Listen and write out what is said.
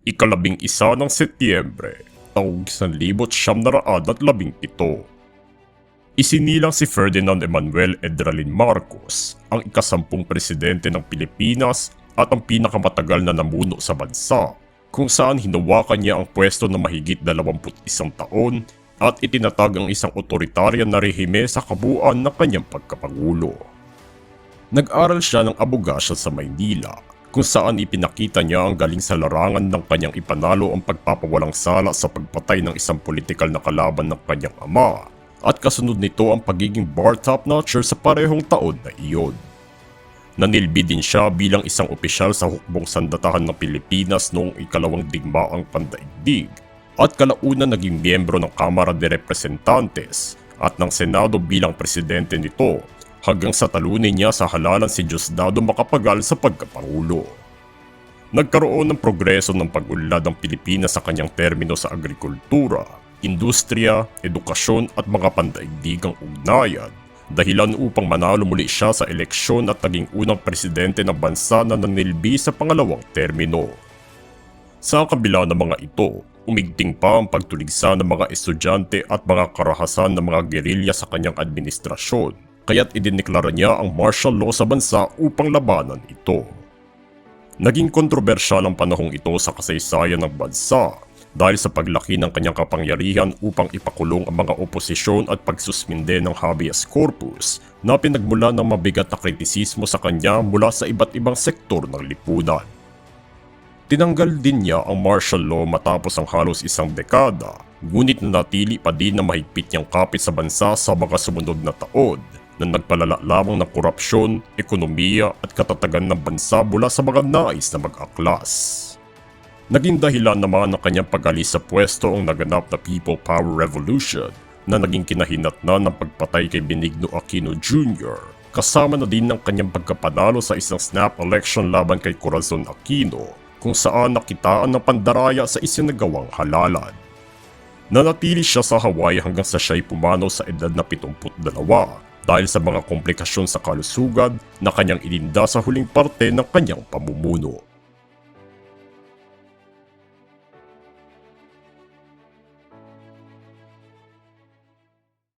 Ikalabing-isa ng Setyembre, taong 1917. Isinilang si Ferdinand Emmanuel Edralin Marcos, ang ikasampung presidente ng Pilipinas at ang pinakamatagal na namuno sa bansa, kung saan hinawakan niya ang pwesto na mahigit 21 taon at itinatag ang isang otoritaryan na rehime sa kabuuan ng kanyang pagkapangulo. Nag-aral siya ng abogasya sa Maynila, kung saan ipinakita niya ang galing sa larangan ng kanyang ipanalo ang pagpapawalang sala sa pagpatay ng isang politikal na kalaban ng kanyang ama, at kasunod nito ang pagiging bar top-notcher sa parehong taon na iyon. Nanilbi din siya bilang isang opisyal sa hukbong sandatahan ng Pilipinas noong ikalawang digmaang pandaigdig, at kalaunan naging miyembro ng Kamara de Representantes at ng Senado bilang presidente nito, hanggang sa talunin niya sa halalan si Diosdado Macapagal sa pagkapangulo. Nagkaroon ng progreso ng pag-unlad ng Pilipinas sa kanyang termino sa agrikultura, industriya, edukasyon at mga pandaigdigang ugnayan, dahilan upang manalo muli siya sa eleksyon at naging unang presidente ng bansa na nanilbi sa pangalawang termino. Sa kabila ng mga ito, umigting pa ang pagtuligsa ng mga estudyante at mga karahasan ng mga gerilya sa kanyang administrasyon, kaya't idineklara niya ang martial law sa bansa upang labanan ito. Naging kontrobersyal ang panahong ito sa kasaysayan ng bansa dahil sa paglaki ng kanyang kapangyarihan upang ipakulong ang mga oposisyon at pagsusminde ng habeas corpus na pinagmulan ng mabigat na kritisismo sa kanya mula sa iba't ibang sektor ng lipunan. Tinanggal din niya ang martial law matapos ang halos isang dekada, ngunit nanatili pa din na mahigpit niyang kapit sa bansa sa mga sumunod na taon na nagpalala lamang ng korupsyon, ekonomiya at katatagan ng bansa mula sa mga nais na mag-aklas. Naging dahilan naman ng kanyang pag-alis sa pwesto ang naganap na People Power Revolution na naging kinahinatnan ng pagpatay kay Benigno Aquino Jr., kasama na din ng kanyang pagkapanalo sa isang snap election laban kay Corazon Aquino, kung saan nakitaan ng pandaraya sa isinagawang halalan. Nanatili siya sa Hawaii hanggang sa siya'y pumanaw sa edad na 72 dahil sa mga komplikasyon sa kalusugan na kanyang ininda sa huling parte ng kanyang pamumuno.